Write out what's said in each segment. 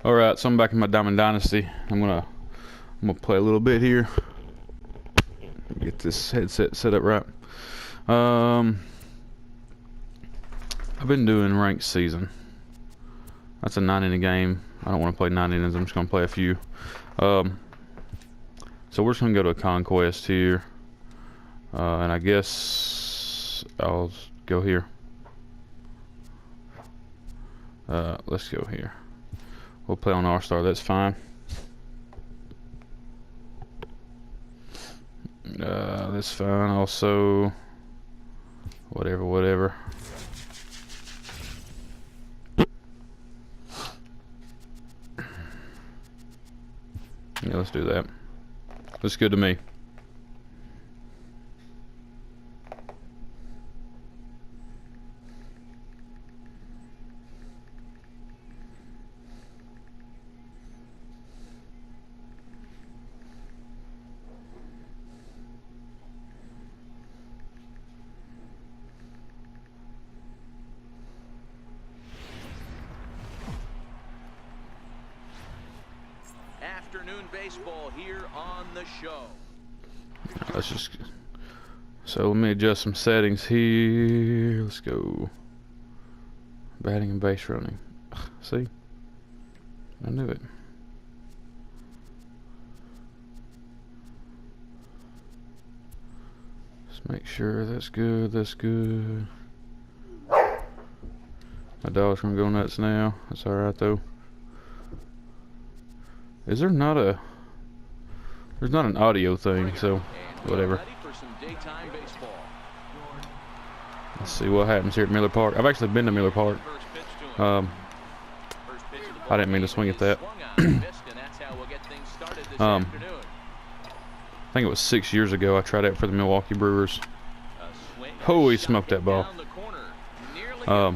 Alright, so I'm back in my Diamond Dynasty. I'm gonna play a little bit here. Get this headset set up right. I've been doing ranked season. That's a 9-inning game. I don't want to play 9 innings. I'm just gonna play a few. So we're just gonna go to a Conquest here, and I guess I'll go here. Let's go here. We'll play on R-Star, that's fine. That's fine also. Whatever. Yeah, let's do that. Looks good to me. Afternoon baseball here on the show. Let's just, so let me adjust some settings here. Let's go. Batting and base running. See? I knew it. Let's make sure that's good. That's good. My dog's gonna go nuts now. That's alright though. Is there not a... There's not an audio thing, so whatever. Let's see what happens here at Miller Park. I've actually been to Miller Park. I didn't mean to swing at that. I think it was 6 years ago I tried out for the Milwaukee Brewers. Oh, he smoked that ball. That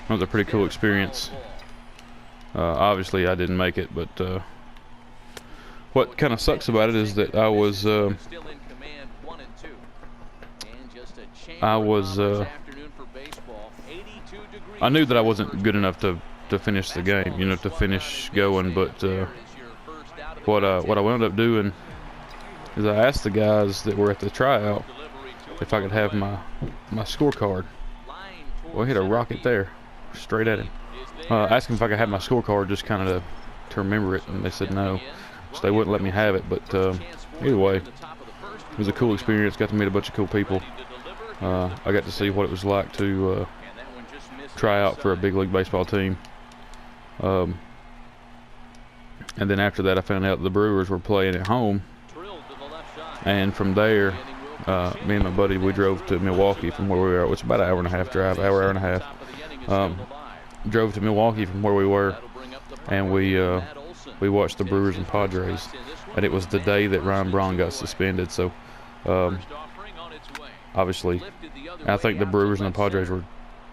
was a pretty cool experience. Obviously I didn't make it, but what kind of sucks about it is that I knew that I wasn't good enough to finish the game, you know, to finish going, but what I wound up doing is I asked the guys that were at the tryout if I could have my scorecard. Well, I hit a rocket there, straight at him. Asked them if I could have my scorecard just kind of to remember it, and they said no, so they wouldn't let me have it. But either way, it was a cool experience. Got to meet a bunch of cool people. I got to see what it was like to try out for a big league baseball team. And then after that, I found out the Brewers were playing at home, and from there, me and my buddy, we drove to Milwaukee from where we were. It's about an hour and a half drive, hour and a half. Drove to Milwaukee from where we were, and we watched the Brewers and Padres, and it was the day that Ryan Braun got suspended. So obviously I think the Brewers and the Padres were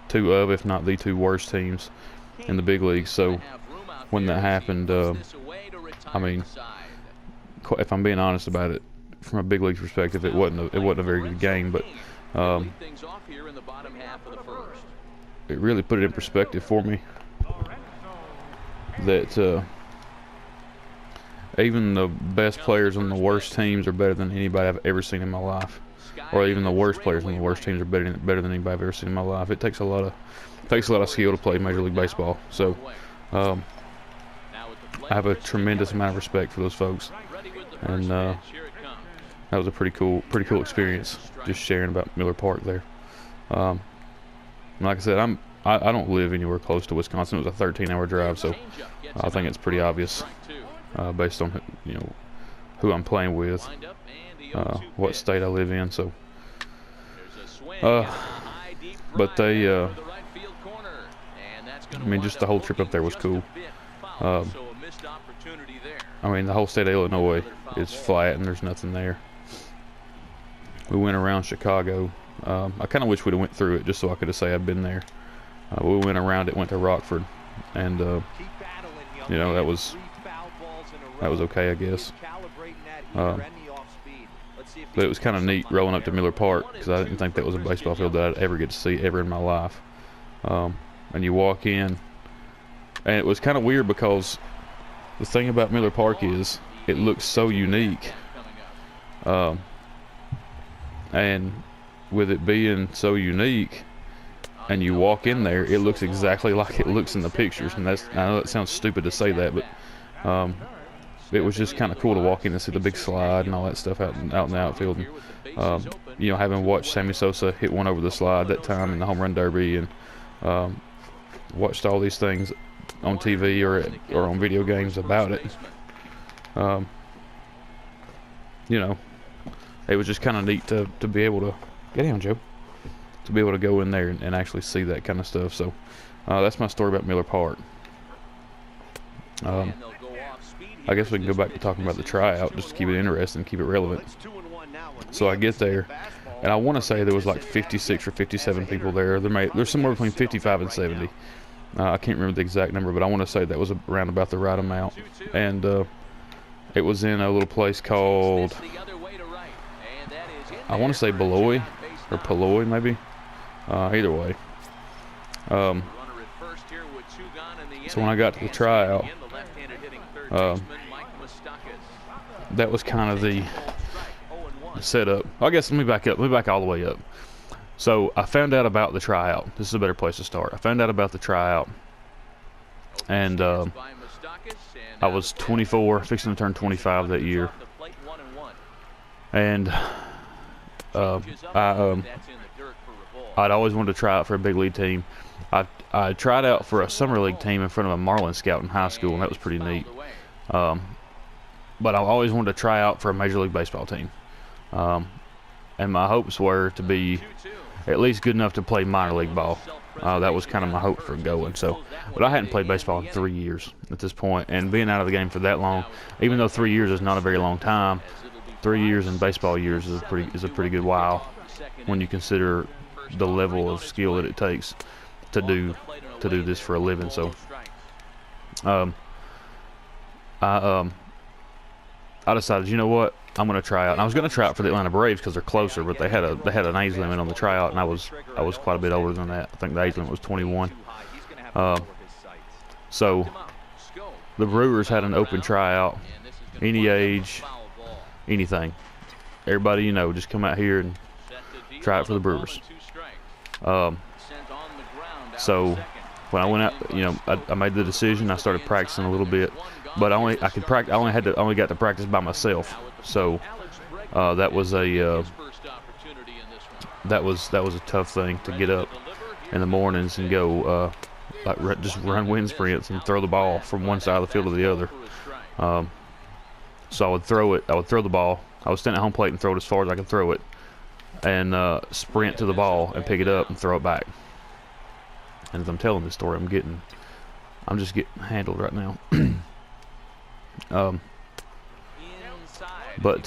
two of, if not the two worst teams in the big leagues. So when that happened, I mean, if I'm being honest about it, from a big league perspective, it wasn't a very good game, but it really put it in perspective for me that even the best players on the worst teams are better than anybody I've ever seen in my life, or even the worst players on the worst teams are better than anybody I've ever seen in my life. It takes a lot of skill to play Major League Baseball. So I have a tremendous amount of respect for those folks, and that was a pretty cool experience, just sharing about Miller Park there. Like I said, I don't live anywhere close to Wisconsin. It was a 13-hour drive, so I think it's pretty obvious based on, you know, who I'm playing with, what state I live in. So, but they, I mean, just the whole trip up there was cool. I mean, the whole state of Illinois is flat and there's nothing there. We went around Chicago. I kind of wish we'd have went through it just so I could have said I'd been there. We went around it, went to Rockford, and you know, that was okay, I guess. But it was kind of neat rolling up to Miller Park, because I didn't think that was a baseball field that I'd ever get to see ever in my life. And you walk in, And it was kind of weird because the thing about Miller Park is it looks so unique. And with it being so unique, and you walk in there, it looks exactly like it looks in the pictures. And I know it sounds stupid to say that, but it was just kind of cool to walk in and see the big slide and all that stuff out in the outfield. And, you know, having watched Sammy Sosa hit one over the slide that time in the home run derby, and watched all these things on TV or on video games about it, you know, it was just kind of neat to be able to get down, Joe, to be able to go in there and actually see that kind of stuff. So that's my story about Miller Park. I guess we can go back to talking about the tryout just to keep it interesting, keep it relevant. So I get there, and I want to say there was like 56 or 57 people there. There's somewhere between 55 and 70. I can't remember the exact number, but I want to say that was around about the right amount. And it was in a little place called, I want to say Beloy or Peloy maybe. Either way. So when I got to the tryout, that was kind of the setup. I guess let me back up. Let me back all the way up. So I found out about the tryout. This is a better place to start. I found out about the tryout, and I was 24, fixing to turn 25 that year. And I'd always wanted to try out for a big league team. I tried out for a summer league team in front of a Marlin scout in high school, and that was pretty neat. But I always wanted to try out for a Major League Baseball team. And my hopes were to be at least good enough to play minor league ball. That was kind of my hope for going. So, but I hadn't played baseball in 3 years at this point, and being out of the game for that long, even though 3 years is not a very long time, 3 years in baseball years is a pretty good while when you consider the level of skill that it takes to do this for a living. So, I decided, you know what, I'm going to try out. And I was going to try out for the Atlanta Braves because they're closer, but they had an age limit on the tryout, and I was quite a bit older than that. I think the age limit was 21. So the Brewers had an open tryout, any age, anything. Everybody, you know, just come out here and try it for the Brewers. So when I went out, you know, I made the decision. I started practicing a little bit, but I only got to practice by myself. So that was a tough thing to get up in the mornings and go just run wind sprints and throw the ball from one side of the field to the other. So I would throw the ball. I would stand at home plate and throw it as far as I could throw it, and sprint to the ball and pick it up and throw it back. And as I'm telling this story, I'm just getting handled right now. But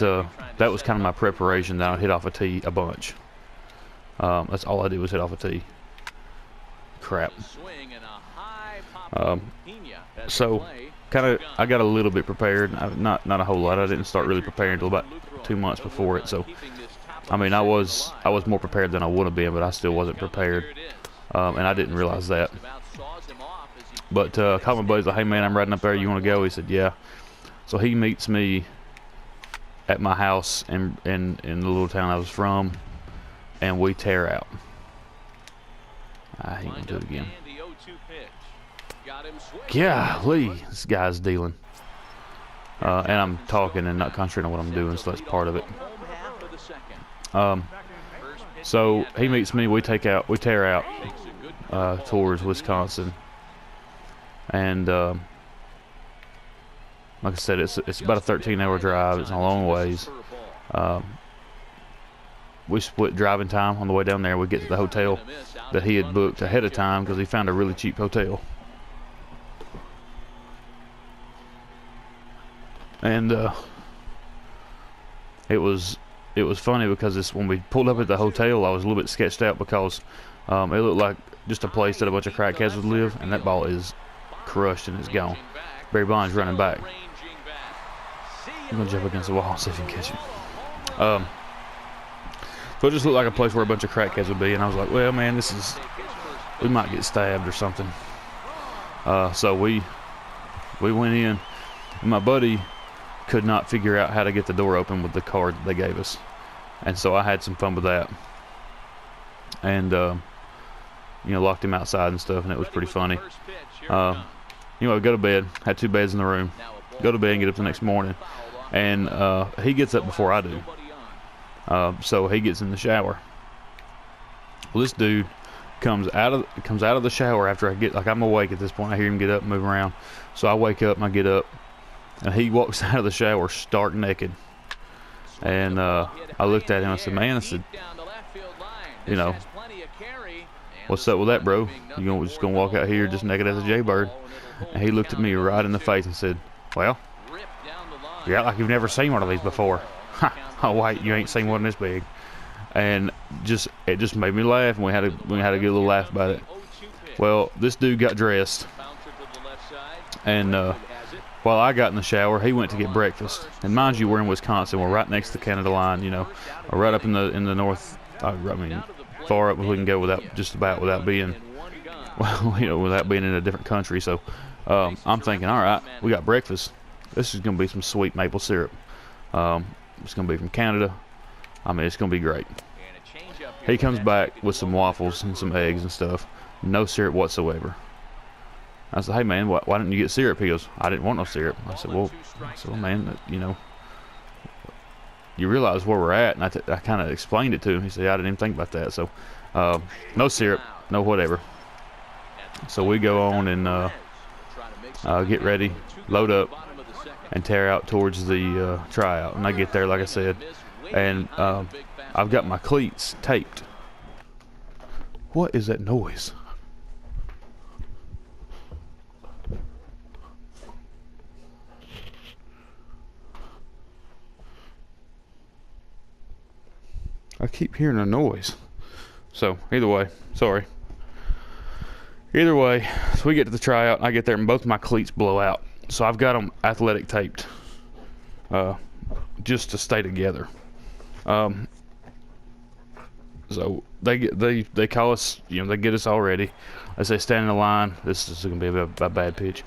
that was kind of my preparation. That I would hit off a tee a bunch. That's all I did was hit off a tee. Crap. So I got a little bit prepared. Not a whole lot. I didn't start really preparing until about 2 months before it. So I mean, I was more prepared than I would have been, but I still wasn't prepared, and I didn't realize that. But called my buddy, like, hey man, I'm riding up there. You want to go? He said, yeah. So he meets me at my house in the little town I was from, and we tear out. I ain't gonna do it again. Golly, this guy's dealing. And I'm talking and not concentrating on what I'm doing, so that's part of it. So he meets me. We tear out towards Wisconsin, and like I said, it's about a 13-hour drive. It's a long ways. We split driving time on the way down there. We get to the hotel that he had booked ahead of time because he found a really cheap hotel. And it was funny because when we pulled up at the hotel, I was a little bit sketched out because it looked like just a place that a bunch of crackheads would live, and that ball is crushed and it's gone. Barry Bonds running back. I'm gonna jump against the wall and see if you can catch it. So it just looked like a place where a bunch of crackheads would be, and I was like, well, man, we might get stabbed or something. So we went in, and my buddy could not figure out how to get the door open with the card that they gave us, and so I had some fun with that, and you know, locked him outside and stuff, and it was pretty funny. You know, go to bed. Had 2 beds in the room. Go to bed and get up the next morning, and he gets up before I do. So he gets in the shower. Well, this dude comes out of the shower after I get, like, I'm awake at this point. I hear him get up and move around. So I wake up and I get up, and he walks out of the shower stark naked. And I looked at him. I said, "Man," I said, "you know, what's up with that, bro? You just gonna walk out here just naked as a jaybird?" And he looked at me right in the face and said, "Well, you act like you've never seen one of these before." "Oh wait, you ain't seen one this big." And it just made me laugh, and we had a good little laugh about it. Well, this dude got dressed, and while I got in the shower, he went to get breakfast. And mind you, we're in Wisconsin. We're right next to the Canada line. You know, we're right up in the north. I mean, far up we can go without being, well, you know, without being in a different country. So I'm thinking, all right, we got breakfast. This is gonna be some sweet maple syrup. It's gonna be from Canada. I mean, it's gonna be great. He comes back with some waffles and some eggs and stuff. No syrup whatsoever. I said, "Hey man, why didn't you get syrup?" He goes, "I didn't want no syrup." I said, well, man, you know, you realize where we're at, and I kind of explained it to him. He said, "I didn't even think about that." So no syrup, no whatever. So we go on and get ready, load up, and tear out towards the tryout. And I get there, like I said, and I've got my cleats taped. What is that noise? I keep hearing a noise. So either way, sorry. Either way, so we get to the tryout. I get there and both my cleats blow out. So I've got them athletic taped, just to stay together. So they call us, you know, they get us all ready. They say stand in the line. This is gonna be a bad pitch.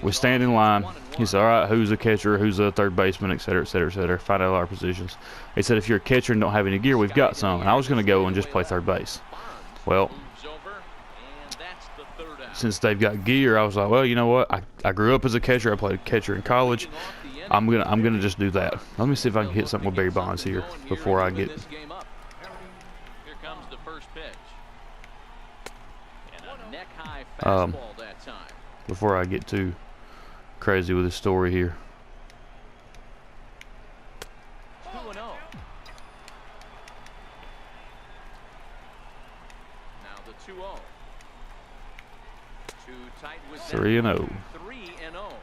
We stand in line. He said, "All right, who's a catcher, who's a third baseman, et cetera, et cetera, et cetera." Find out our positions. He said, "If you're a catcher and don't have any gear, we've got some." And I was gonna go and just play third base. Well, since they've got gear, I was like, well, you know what? I grew up as a catcher. I played catcher in college. I'm gonna just do that. Let me see if I can hit something with Barry Bonds here before I get. Here comes the first pitch. And a neck-high fastball that time. Before I get too crazy with this story here. 2-0. Now the 2-0. Too tight with 3-0. 3-0.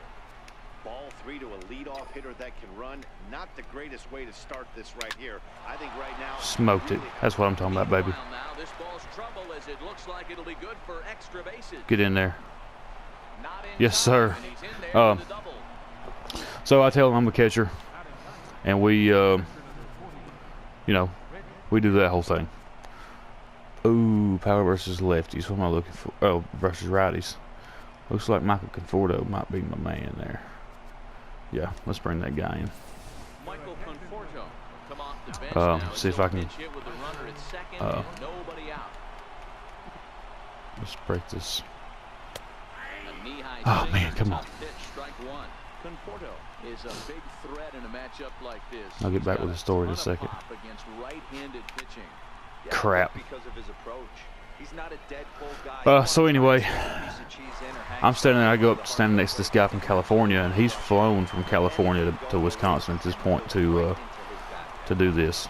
Ball 3 to a leadoff hitter that can run. Not the greatest way to start this right here. I think right now Smoked it. That's what I'm talking about, baby. Now this ball's trouble as it looks like it'll be good for extra bases. Get in there. Not in Yes, sir. and he's in there with a double. So I tell him I'm a catcher, and we, you know, we do that whole thing. Ooh, power versus lefties. What am I looking for? Oh, versus righties. Looks like Michael Conforto might be my man there. Yeah, let's bring that guy in. Michael Conforto come off the bench now. See if I can. Pinch hit with the runner at second and nobody out. Let's break this. A knee-high Oh sinker, man, come on. tough pitch, strike one. Conforto is a big threat in a matchup like this. I'll get He's back got with the story in a ton of second. pop against right-handed pitching. Yeah, Crap. because of his approach. He's not a dead pull guy. So anyway, Piece of cheese in or hang I'm standing there. I go up standing next to this guy from California, and he's flown from California to Wisconsin at this point to do this.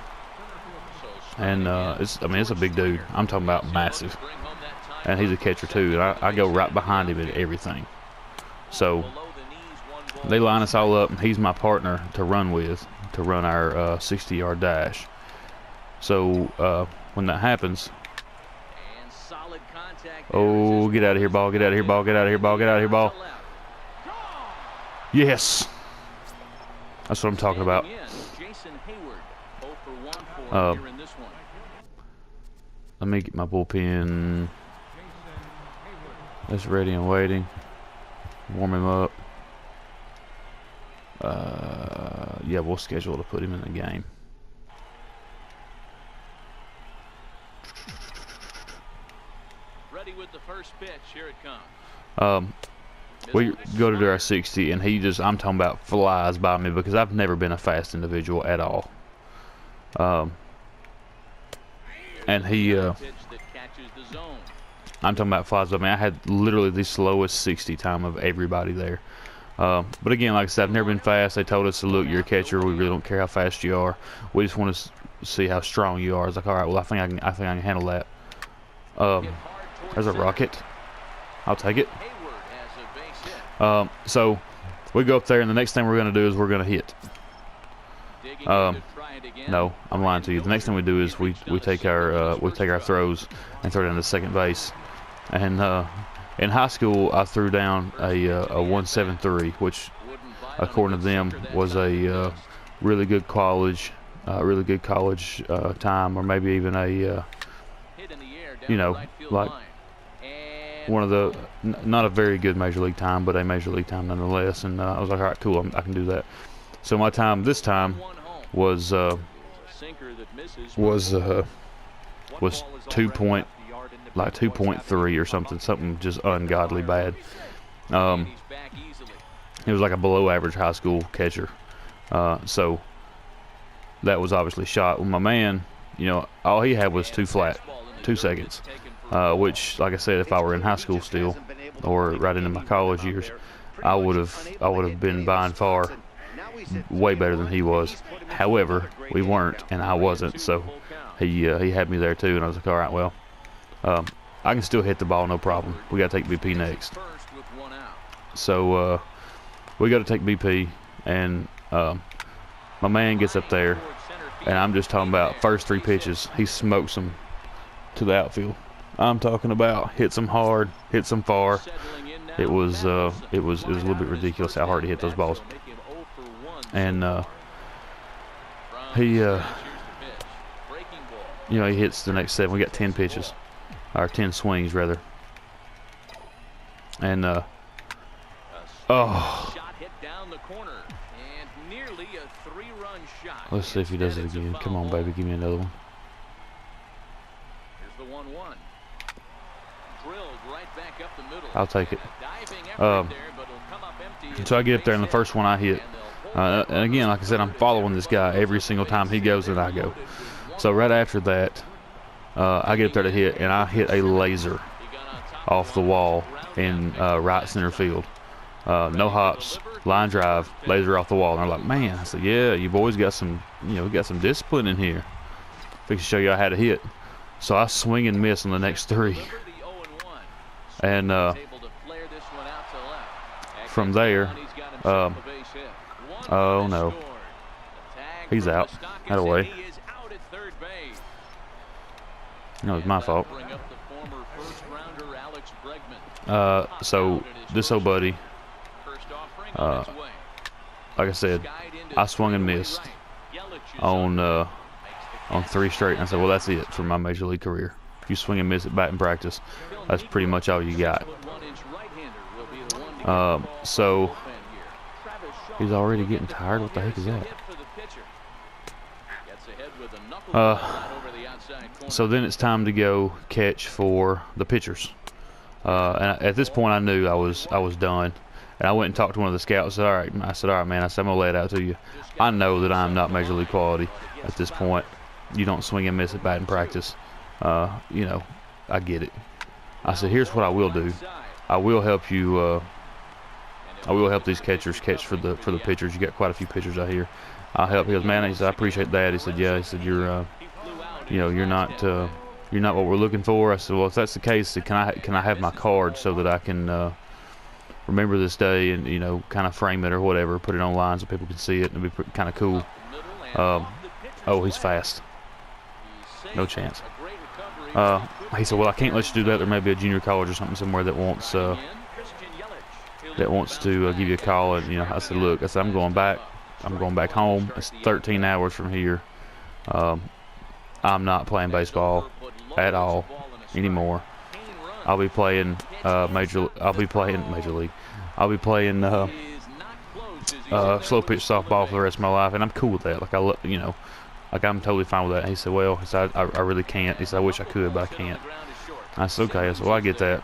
And it's a big dude. I'm talking about massive, and he's a catcher too. And I go right behind him in everything. So they line us all up, and he's my partner to run with, to run our 60-yard dash. So when that happens, oh, get out of here, ball, get out of here, ball, get out of here, ball, get out of here, ball. Yes. That's what I'm talking about. Let me get my bullpen. That's ready and waiting. Warm him up. Yeah, we'll schedule to put him in the game. Ready with the first pitch. Here it comes. We go to do our 60, and he just, I'm talking about, flies by me because I've never been a fast individual at all. And he, I'm talking about flies by me. I had literally the slowest 60 time of everybody there. But again, like I said, I've never been fast. They told us to look, you're a catcher. We really don't care how fast you are. We just want to see how strong you are. I was like, all right, well, I think I can handle that. There's a rocket. I'll take it. So we go up there, and the next thing we're going to do is we're going to hit. No, I'm lying to you. The next thing we do is we take our throws and throw down to second base. And in high school, I threw down a 173, which, according to them, was a really good college time, or maybe even a like one of the not a very good major league time, but a major league time nonetheless. And I was like, all right, cool, I can do that. So my time this time was 2.3 or something just ungodly bad. It was like a below average high school catcher. So that was obviously shot. Well, my man, all he had was 2 seconds, which, like I said, if I were in high school still, or right into my college years, I would have been by far way better than he was. However, we weren't, and I wasn't, so he had me there too, and I was like, all right, well, I can still hit the ball, no problem. We got to take BP next. So we got to take BP, and my man gets up there, and I'm just talking about first 3 pitches, he smokes them to the outfield. I'm talking about hits them hard, hits them far. It was a little bit ridiculous how hard he hit those balls. And he hits the next 7. We got 10 pitches, or 10 swings rather. And let's see if he does it again. Come on, baby, give me another one. I'll take it. So I get up there, and the first one I hit. And again, like I said, I'm following this guy every single time he goes and I go. So right after that, I get up there to hit, and I hit a laser off the wall in right center field. No hops, line drive, laser off the wall. And they're like, man, I said, yeah, you boys got some, got some discipline in here. Fix to show you how to hit. So I swing and miss on the next 3. And from there, oh no, he's out. That away. No, it's my fault. So this old buddy, like I said, I swung and missed on 3 straight, and I said, well, that's it for my major league career. If you swing and miss at batting practice, that's pretty much all you got. So he's already getting tired. What the heck is that? So then it's time to go catch for the pitchers. And at this point, I knew I was done. And I went and talked to one of the scouts. I said, all right, man. I said, I'm gonna lay it out to you. I know that I'm not major league quality at this point. You don't swing and miss at batting practice. I get it. I said, here's what I will do. I will help you. I will help these catchers catch for the pitchers. You got quite a few pitchers out here. I'll help. He goes, man. He said, I appreciate that. He said, yeah. He said, you're not what we're looking for. I said, well, if that's the case, can I have my card so that I can remember this day and kind of frame it or whatever, put it online so people can see it and it'd be kind of cool. Oh, he's fast. No chance. He said, well, I can't let you do that. There may be a junior college or something somewhere that wants to give you a call. And I said, look, I'm going back home. It's 13 hours from here. I'm not playing baseball at all anymore. I'll be playing Major League. I'll be playing slow pitch softball for the rest of my life, and I'm cool with that. Like like I'm totally fine with that. He said, well, he said, I really can't. He said, I wish I could, but I can't. I said, okay. I said, well, I get that.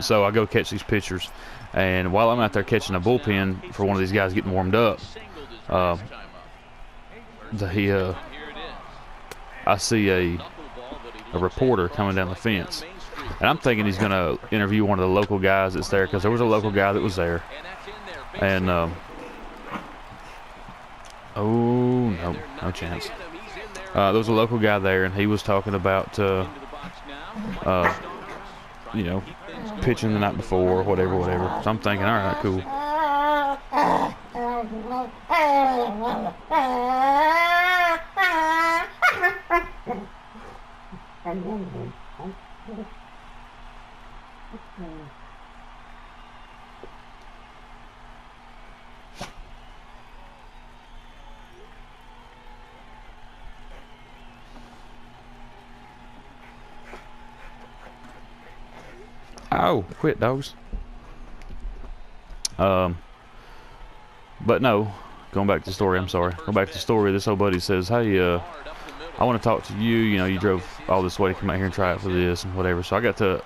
So I go catch these pitchers, and while I'm out there catching a bullpen for one of these guys getting warmed up, I see a reporter coming down the fence, and I'm thinking he's going to interview one of the local guys that's there, because there was a local guy that was there, and oh no, no chance. There was a local guy there, and he was talking about you know, pitching the night before, whatever. So I'm thinking, all right, cool. Oh, quit, dogs. But no, going back to the story, I'm sorry. Going back to the story, this old buddy says, hey, I want to talk to you. You know, you drove all this way to come out here and try out for this and whatever. So I got to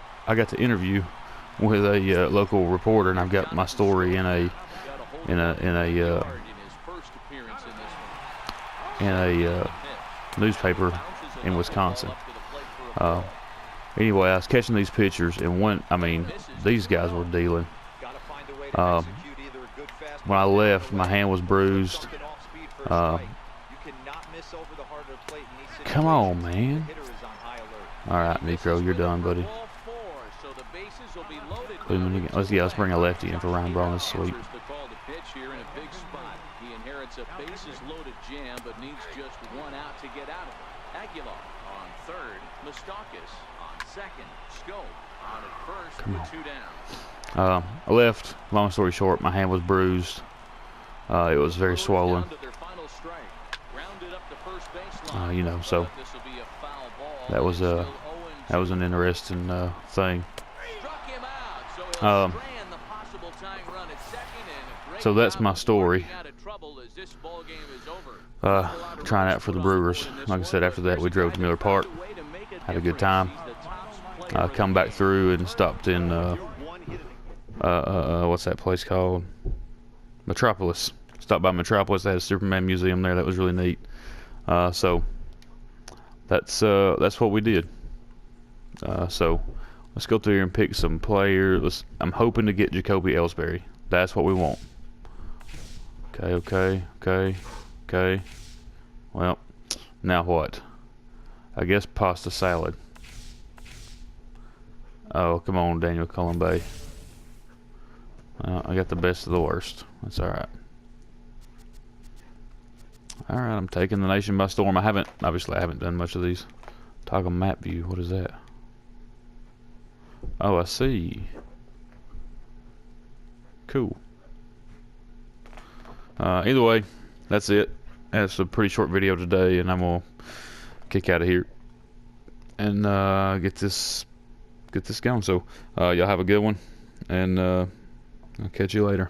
interview with a local reporter, and I've got my story in a newspaper in Wisconsin. Anyway, I was catching these pitchers, and these guys were dealing. When I left, my hand was bruised. Come on, man. All right, Nico, you're done, buddy. Let's bring a lefty in for Ryan Braun this sweep. He inherits a bases-loaded jam, but needs just one out to get out of it. Aguilar on third, Moustakas on second, Scope on at first with 2 down. I left. Long story short, my hand was bruised. It was very swollen. You know, so that was an interesting thing. So that's my story. Trying out for the Brewers. Like I said, after that we drove to Miller Park, had a good time. Come back through and stopped in what's that place called? Metropolis. Stopped by Metropolis. They had a Superman museum there. That was really neat. So that's what we did. So let's go through here and pick some players. I'm hoping to get Jacoby Ellsbury. That's what we want. Okay. Well, now what? I guess pasta salad. Oh, come on, Daniel Colombe. I got the best of the worst. That's all right. All right, I'm taking the nation by storm. I haven't done much of these. Toggle map view. What is that? Oh, I see. Cool. Either way, that's it. That's a pretty short video today, and I'm gonna kick out of here and get this going. So y'all have a good one, and I'll catch you later.